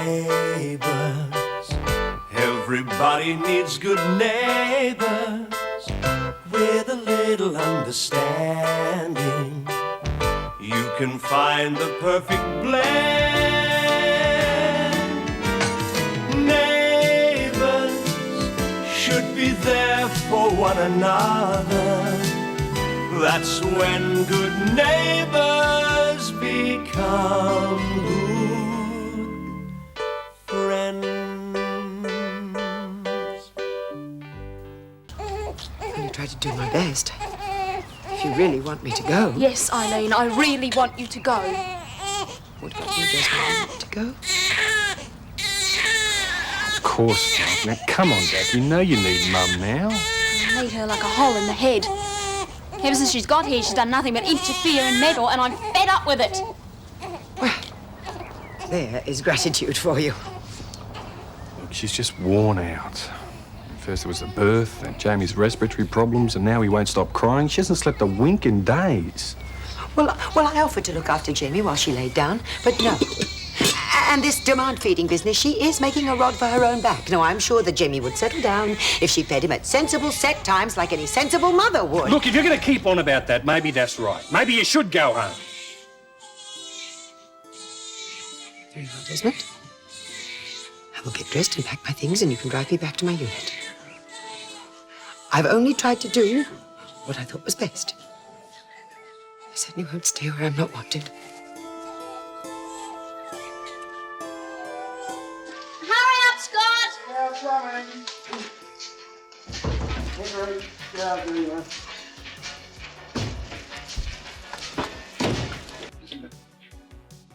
Neighbours, everybody needs good neighbours with a little understanding. You can find the perfect blend. Neighbours should be there for one another. That's when good neighbours become good friends. I try to do my best. If you really want me to go. Yes, Eileen, I really want you to go. What about you, Desmond? To go? Of course not. Now, come on, Dad. You know you need Mum now. I need her like a hole in the head. Ever since she's got here, she's done nothing but interfere and meddle, and I'm fed up with it. Well, there is gratitude for you. Look, she's just worn out. First it was the birth, then Jamie's respiratory problems, and now he won't stop crying. She hasn't slept a wink in days. Well, I offered to look after Jamie while she laid down, but no. And this demand-feeding business, she is making a rod for her own back. No, I'm sure that Jamie would settle down if she fed him at sensible set times like any sensible mother would. Look, if you're going to keep on about that, maybe that's right. Maybe you should go home. Very well, Desmond. I will get dressed and pack my things, and you can drive me back to my unit. I've only tried to do what I thought was best. I certainly won't stay where I'm not wanted. Hurry up, Scott!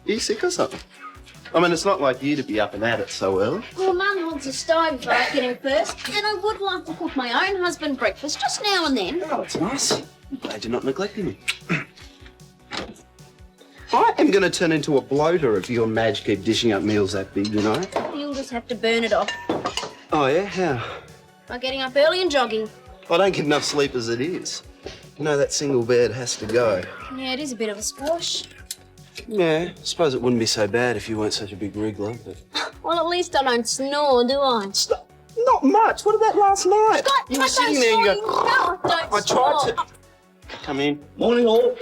Are you sick or something? I mean, it's not like you to be up and at it so early. Well, Mum wants a stove if I get him first, and I would like to cook my own husband breakfast just now and then. Oh, it's nice. I'm glad you're not neglecting me. I am going to turn into a bloater if you and Madge keep dishing up meals that big, you know. You'll just have to burn it off Oh, yeah? How? by getting up early and jogging. I don't get enough sleep as it is. You know, that single bed has to go. Yeah, it is a bit of a squash. Yeah, I suppose it wouldn't be so bad if you weren't such a big wriggler, but... Well, at least I don't snore, do I? Not much. What about last night? Scott, you I were sitting don't there and you snore, go... you know I don't I tried snore. to... Come in. Morning, all.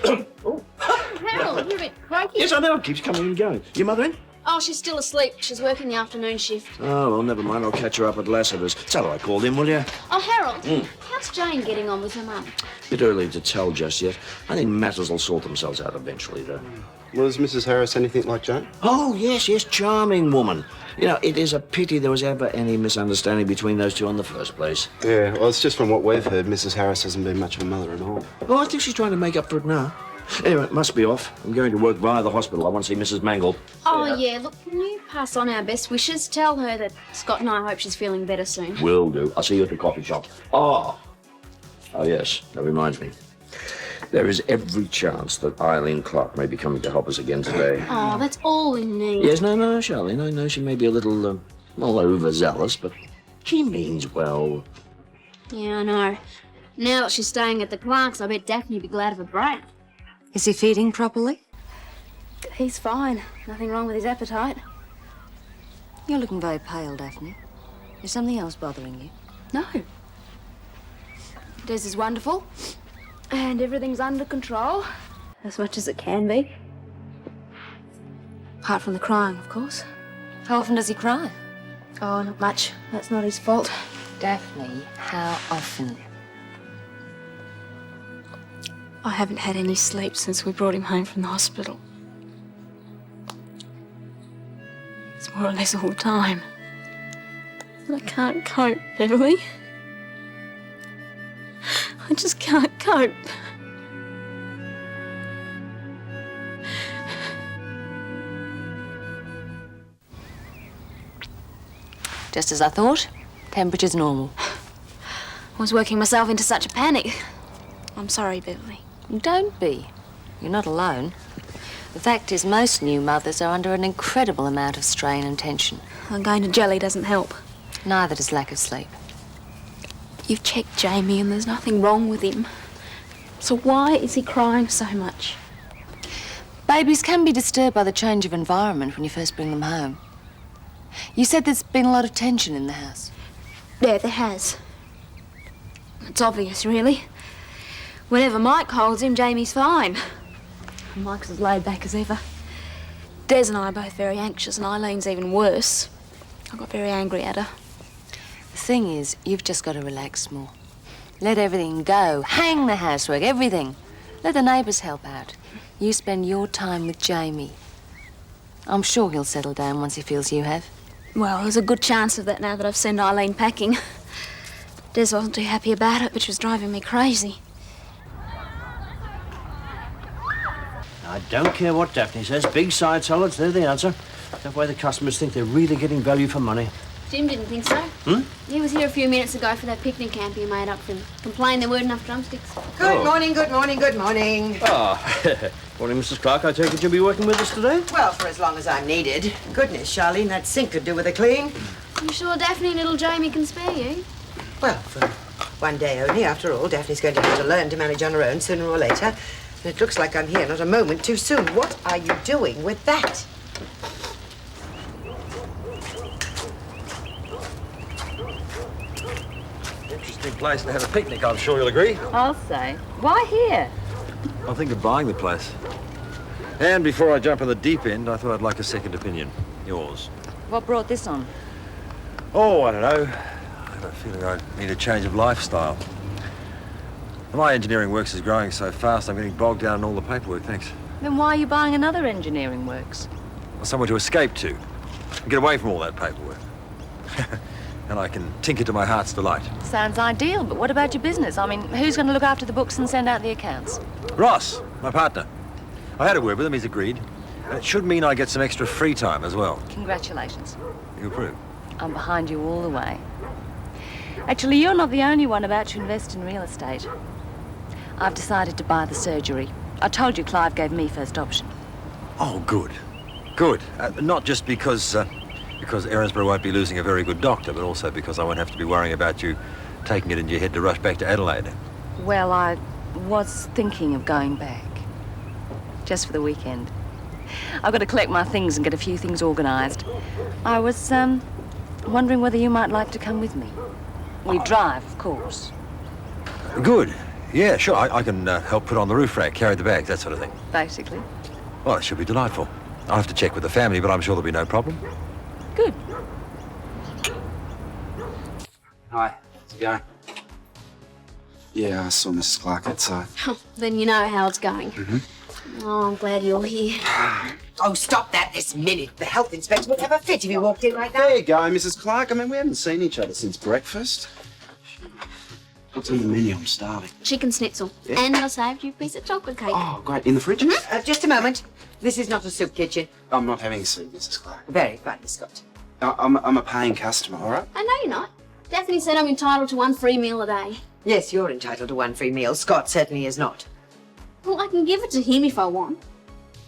Oh. Harold, you're a bit croaky. Yes, I know. It keeps coming and going. Your mother in? Oh, she's still asleep. She's working the afternoon shift. Oh, well, never mind. I'll catch her up at Lassiter's. Tell her I called in, will you? Oh, Harold, how's Jane getting on with her mum? Bit early to tell just yet. I think matters will sort themselves out eventually, though. Was Mrs. Harris anything like Jane? Oh, yes, charming woman. You know, it is a pity there was ever any misunderstanding between those two in the first place. Yeah, well, it's just from what we've heard, Mrs. Harris hasn't been much of a mother at all. Oh, I think she's trying to make up for it now. Anyway, it must be off. I'm going to work via the hospital. I want to see Mrs. Mangle. Oh, yeah. Look, can you pass on our best wishes? Tell her that Scott and I hope she's feeling better soon. Will do. I'll see you at the coffee shop. Oh, yes, that reminds me. There is every chance that Eileen Clarke may be coming to help us again today. Oh, that's all we need. Yes, no, Charlene. I know she may be a little, overzealous, but she means well. Yeah, I know. Now that she's staying at the Clarkes, I bet Daphne would be glad of a break. Is he feeding properly? He's fine. Nothing wrong with his appetite. You're looking very pale, Daphne. Is something else bothering you? No. Des is wonderful. And everything's under control. As much as it can be. Apart from the crying, of course. How often does he cry? Oh, not much. That's not his fault. Daphne, how often? I haven't had any sleep since we brought him home from the hospital. It's more or less all the time. And I can't cope, Beverly. I just can't cope. Just as I thought. Temperature's normal. I was working myself into such a panic. I'm sorry, Beverly. Don't be. You're not alone. The fact is, most new mothers are under an incredible amount of strain and tension. And going to jelly doesn't help. Neither does lack of sleep. You've checked Jamie and there's nothing wrong with him. So why is he crying so much? Babies can be disturbed by the change of environment when you first bring them home. You said there's been a lot of tension in the house. Yeah, there has. It's obvious, really. Whenever Mike holds him, Jamie's fine. Mike's as laid back as ever. Des and I are both very anxious, and Eileen's even worse. I got very angry at her. The thing is, you've just got to relax more. Let everything go. Hang the housework, everything. Let the neighbours help out. You spend your time with Jamie. I'm sure he'll settle down once he feels you have. Well, there's a good chance of that now that I've sent Eileen packing. Des wasn't too happy about it, which was driving me crazy. I don't care what Daphne says. Big side solids, they're the answer. That way the customers think they're really getting value for money. Jim didn't think so. He was here a few minutes ago for that picnic camp you made up for him. Complained there weren't enough drumsticks. Good morning, good morning, good morning. Morning, Mrs. Clarke. I take it you'll be working with us today? Well, for as long as I'm needed. Goodness, Charlene, that sink could do with a clean. You sure Daphne and little Jamie can spare you? Well, for one day only, after all, Daphne's going to have to learn to manage on her own sooner or later. And it looks like I'm here not a moment too soon. What are you doing with that? Interesting place to have a picnic, I'm sure you'll agree. I'll say. Why here? I think of buying the place. And before I jump in the deep end, I thought I'd like a second opinion. Yours. What brought this on? Oh, I don't know. I have a feeling I need a change of lifestyle. My engineering works is growing so fast, I'm getting bogged down in all the paperwork, thanks. Then why are you buying another engineering works? Well, somewhere to escape to. And get away from all that paperwork. And I can tinker to my heart's delight. Sounds ideal, but what about your business? I mean, who's going to look after the books and send out the accounts? Ross, my partner. I had a word with him, he's agreed. And it should mean I get some extra free time as well. Congratulations. You approve? I'm behind you all the way. Actually, you're not the only one about to invest in real estate. I've decided to buy the surgery. I told you Clive gave me first option. Oh, good. Good. Not just because Erinsborough won't be losing a very good doctor, but also because I won't have to be worrying about you taking it into your head to rush back to Adelaide. Well, I was thinking of going back. Just for the weekend. I've got to collect my things and get a few things organised. I was, wondering whether you might like to come with me. We drive, of course. Good. Yeah, sure. I can help put on the roof rack, carry the bags, that sort of thing. Basically. Well, it should be delightful. I'll have to check with the family, but I'm sure there'll be no problem. Good. Hi, how's it going? Yeah, I saw Mrs. Clarke outside. Then you know how it's going. Oh, I'm glad you're here. Oh, stop that this minute. The health inspector would have a fit if you walked in right now. There you go, Mrs. Clarke. I mean, we haven't seen each other since breakfast. What's on the menu? I'm starving. Chicken schnitzel. Yeah. And I saved you a piece of chocolate cake. Oh, great. In the fridge? Just a moment. This is not a soup kitchen. I'm not having soup, Mrs. Clarke. Very funny, Scott. I'm a paying customer, all right? I know you're not. Daphne said I'm entitled to one free meal a day. Yes, you're entitled to one free meal. Scott certainly is not. Well, I can give it to him if I want.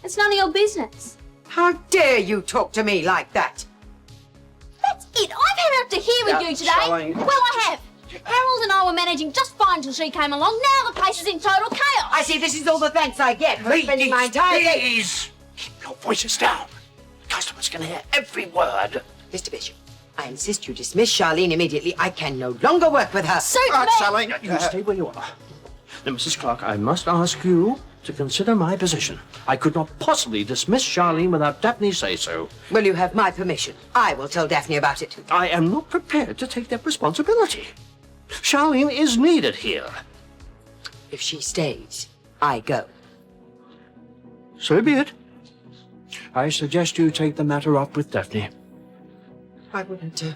It's none of your business. How dare you talk to me like that? That's it. I've had enough to hear with you today. Charlene. Well, I have. Harold and I were managing just fine till she came along. Now the place is in total chaos. I see this is all the thanks I get for spending my entire day. Please! Keep your voices down. The customers can hear every word. Mr. Bishop, I insist you dismiss Charlene immediately. I can no longer work with her. Suit me. Charlene, you stay where you are. Now, Mrs. Clarke, I must ask you to consider my position. I could not possibly dismiss Charlene without Daphne say so. Will you have my permission? I will tell Daphne about it. I am not prepared to take that responsibility. Charlene is needed here. If she stays, I go. So be it. I suggest you take the matter up with Daphne. I wouldn't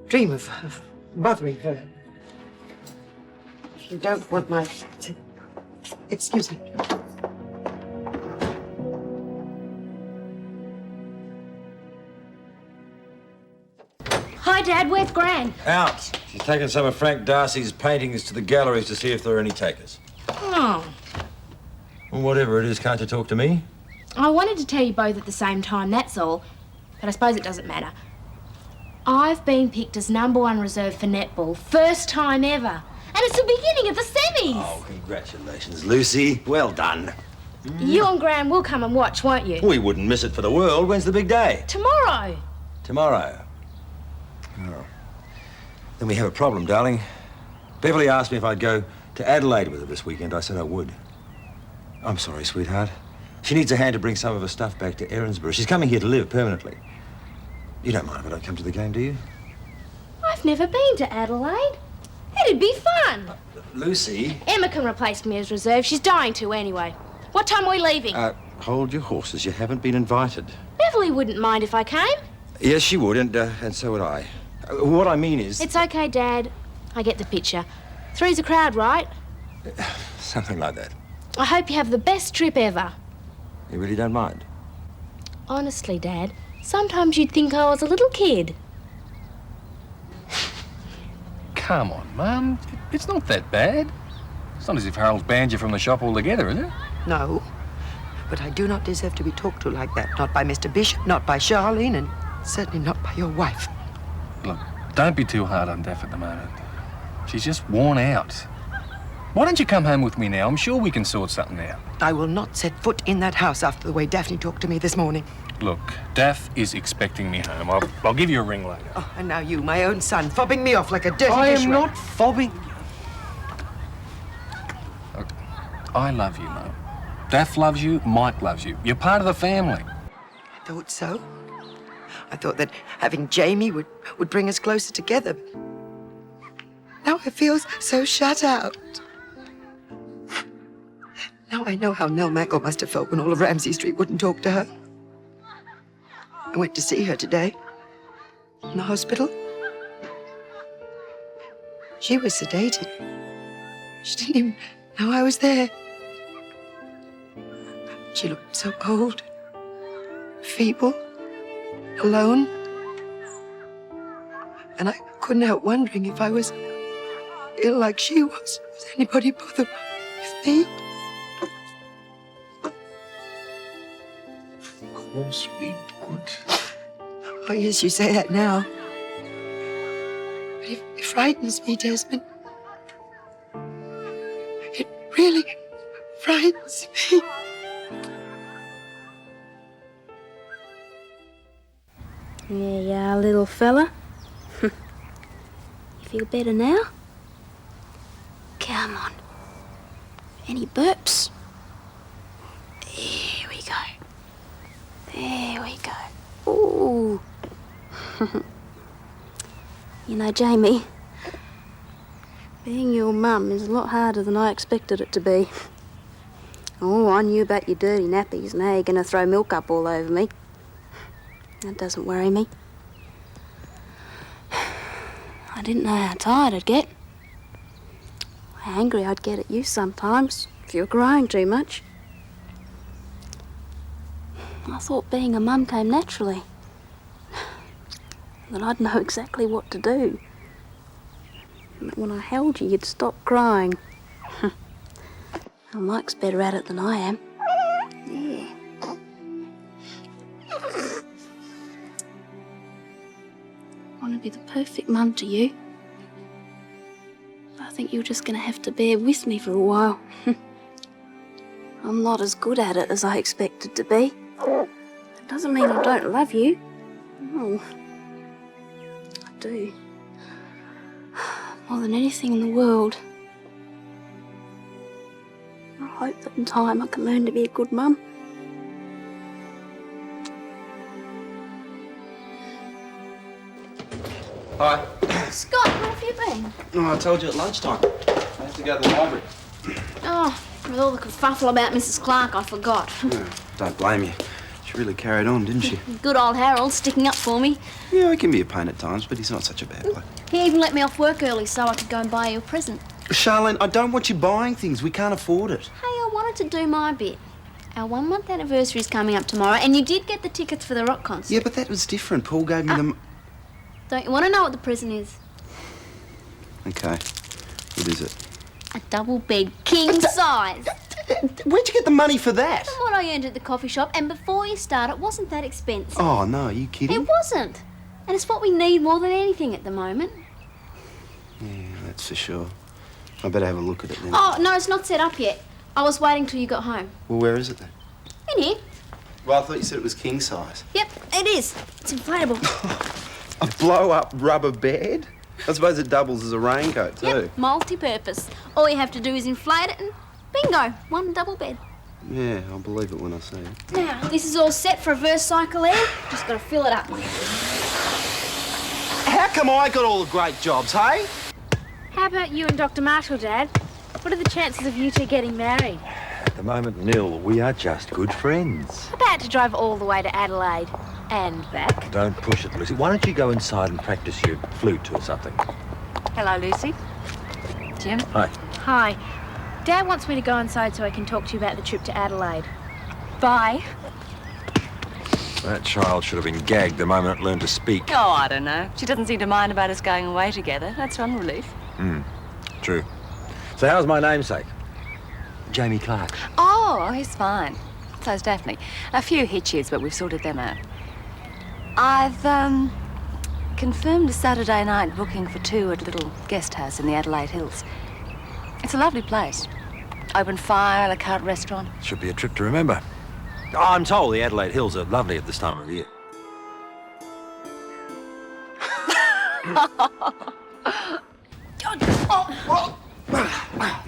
dream of bothering her. You don't want my... Excuse me. Hi, Dad. Where's Gran? Out. She's taken some of Frank Darcy's paintings to the galleries to see if there are any takers. Oh. Well, whatever it is, can't you talk to me? I wanted to tell you both at the same time, that's all. But I suppose it doesn't matter. I've been picked as #1 reserve for netball. First time ever. And it's the beginning of the semis. Oh, congratulations, Lucy. Well done. You and Gran will come and watch, won't you? We wouldn't miss it for the world. When's the big day? Tomorrow. Tomorrow. Oh. Then we have a problem, darling. Beverly asked me if I'd go to Adelaide with her this weekend. I said I would. I'm sorry, sweetheart. She needs a hand to bring some of her stuff back to Erinsborough. She's coming here to live permanently. You don't mind if I don't come to the game, do you? I've never been to Adelaide. It'd be fun. Lucy? Emma can replace me as reserve. She's dying to anyway. What time are we leaving? Hold your horses. You haven't been invited. Beverly wouldn't mind if I came. Yes, she would, and so would I. What I mean is... It's okay, Dad. I get the picture. Three's a crowd, right? Something like that. I hope you have the best trip ever. You really don't mind? Honestly, Dad, sometimes you'd think I was a little kid. Come on, Mum. It's not that bad. It's not as if Harold's banned you from the shop altogether, is it? No, but I do not deserve to be talked to like that. Not by Mr. Bishop, not by Charlene, and certainly not by your wife. Look, don't be too hard on Daph at the moment. She's just worn out. Why don't you come home with me now? I'm sure we can sort something out. I will not set foot in that house after the way Daphne talked to me this morning. Look, Daph is expecting me home. I'll give you a ring later. Oh, and now you, my own son, fobbing me off like a dirty I am dishwasher. not fobbing. Look, I love you, Mum. Daph loves you, Mike loves you. You're part of the family. I thought so. I thought that having Jamie would bring us closer together. Now I feel so shut out. Now I know how Nell Mackle must have felt when all of Ramsay Street wouldn't talk to her. I went to see her today in the hospital. She was sedated. She didn't even know I was there. She looked so old, feeble, alone. And I couldn't help wondering if I was ill like she was. Was anybody bothered with me? Of course we would. Oh, yes, you say that now. But it frightens me, Desmond. It really frightens me. There you are, little fella. You feel better now? Come on. Any burps? There we go. There we go. Ooh. You know, Jamie, being your mum is a lot harder than I expected it to be. Oh, I knew about your dirty nappies and how you're going to throw milk up all over me. That doesn't worry me. I didn't know how tired I'd get. How angry I'd get at you sometimes if you were crying too much. I thought being a mum came naturally. That I'd know exactly what to do. And that when I held you, you'd stop crying. Well, Mike's better at it than I am. Yeah. I want to be the perfect mum to you. But I think you're just going to have to bear with me for a while. I'm not as good at it as I expected to be. That doesn't mean I don't love you. No. I do. More than anything in the world. I hope that in time I can learn to be a good mum. Hi. Scott, where have you been? No, I told you at lunchtime. I have to go to the library. Oh, with all the kerfuffle about Mrs. Clarke, I forgot. No, don't blame you. She really carried on, didn't she? Good old Harold sticking up for me. Yeah, he can be a pain at times, but he's not such a bad bloke. He even let me off work early so I could go and buy you a present. Charlene, I don't want you buying things. We can't afford it. Hey, I wanted to do my bit. Our 1 month anniversary is coming up tomorrow, and you did get the tickets for the rock concert. Yeah, but that was different. Paul gave me them. Don't you want to know what the present is? Okay. What is it? A double bed, king size. Where'd you get the money for that? From what I earned at the coffee shop, and before you start, it wasn't that expensive. Oh, no, are you kidding? It wasn't. And it's what we need more than anything at the moment. Yeah, that's for sure. I better have a look at it then. Oh, no, it's not set up yet. I was waiting till you got home. Well, where is it then? In here. Well, I thought you said it was king size. Yep, it is. It's inflatable. A blow-up rubber bed? I suppose it doubles as a raincoat, too. Yep, multi-purpose. All you have to do is inflate it and bingo, one double bed. Yeah, I'll believe it when I see it. Now, this is all set for reverse cycle air. Just got to fill it up. How come I got all the great jobs, hey? How about you and Dr. Marshall, Dad? What are the chances of you two getting married? At the moment, nil. We are just good friends. About to drive all the way to Adelaide and back. Don't push it, Lucy. Why don't you go inside and practice your flute or something? Hello, Lucy. Jim. Hi. Hi. Dad wants me to go inside so I can talk to you about the trip to Adelaide. Bye. That child should have been gagged the moment it learned to speak. Oh, I don't know. She doesn't seem to mind about us going away together. That's one relief. True. So how's my namesake? Jamie Clarke. Oh, he's fine. So's Daphne. A few hitches, but we've sorted them out. I've, confirmed a Saturday night booking for 2 at a little guest house in the Adelaide Hills. It's a lovely place. Open fire, a la carte restaurant. Should be a trip to remember. Oh, I'm told the Adelaide Hills are lovely at this time of year.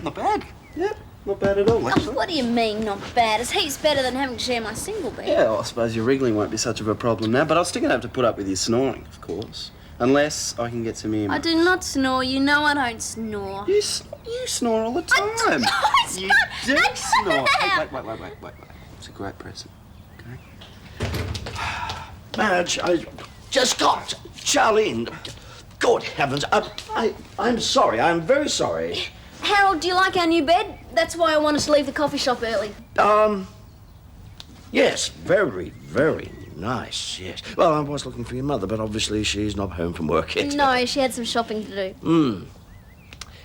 Not bad. Yep, not bad at all, actually. What do you mean, not bad? It's heaps better than having to share my single bed. Yeah, well, I suppose your wriggling won't be such of a problem now, but I'll still gonna have to put up with your snoring, of course. Unless I can get some earmuffs. I do not snore. You know I don't snore. You snore all the time. You do snore. Wait. It's a great present, okay? Madge, I just got Charlene. Good heavens, I'm sorry. I'm very sorry. Harold, do you like our new bed? That's why I want us to leave the coffee shop early. Yes, very, very nice, yes. Well, I was looking for your mother, but obviously she's not home from work yet. No, she had some shopping to do.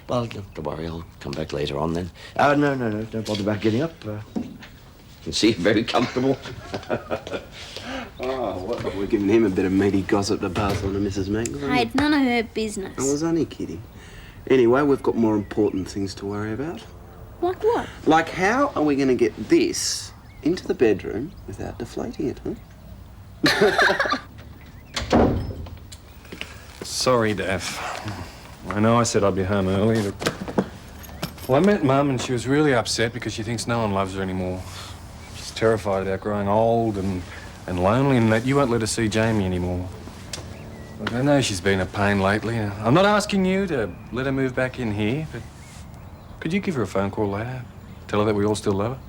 Well, don't worry, I'll come back later on then. No, don't bother about getting up. You can see you're very comfortable. What? We're giving him a bit of meaty gossip to pass on to Mrs. Mangle. Hey, it's none of her business. I was only kidding. Anyway, we've got more important things to worry about. Like what? Like how are we going to get this into the bedroom without deflating it, huh? Sorry, Daph. I know I said I'd be home early. Well, I met Mum and she was really upset because she thinks no one loves her anymore. She's terrified about growing old and lonely and that you won't let her see Jamie anymore. Look, I know she's been a pain lately. I'm not asking you to let her move back in here, but could you give her a phone call later? Tell her that we all still love her?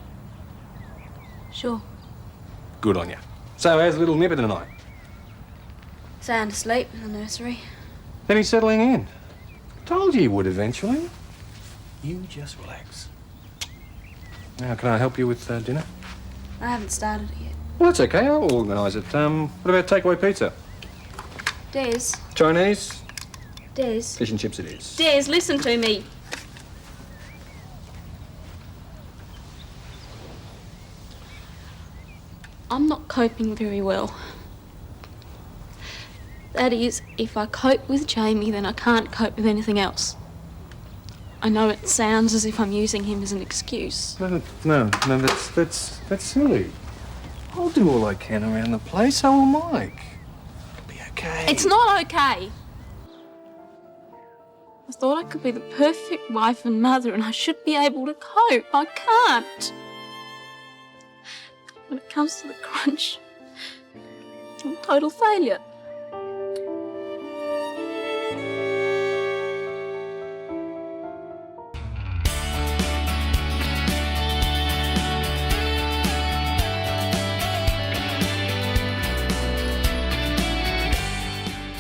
Sure. Good on you. So, how's little Nipper tonight? Sound asleep in the nursery. Then he's settling in. Told you he would eventually. You just relax. Now, can I help you with dinner? I haven't started it yet. Well, that's okay. I'll organise it. What about takeaway pizza? Des. Chinese? Des. Fish and chips it is. Des, listen to me. I'm not coping very well. That is, if I cope with Jamie, then I can't cope with anything else. I know it sounds as if I'm using him as an excuse. No, that's silly. I'll do all I can around the place, so will Mike. It'll be okay. It's not okay. I thought I could be the perfect wife and mother and I should be able to cope. I can't. When it comes to the crunch, I'm a total failure.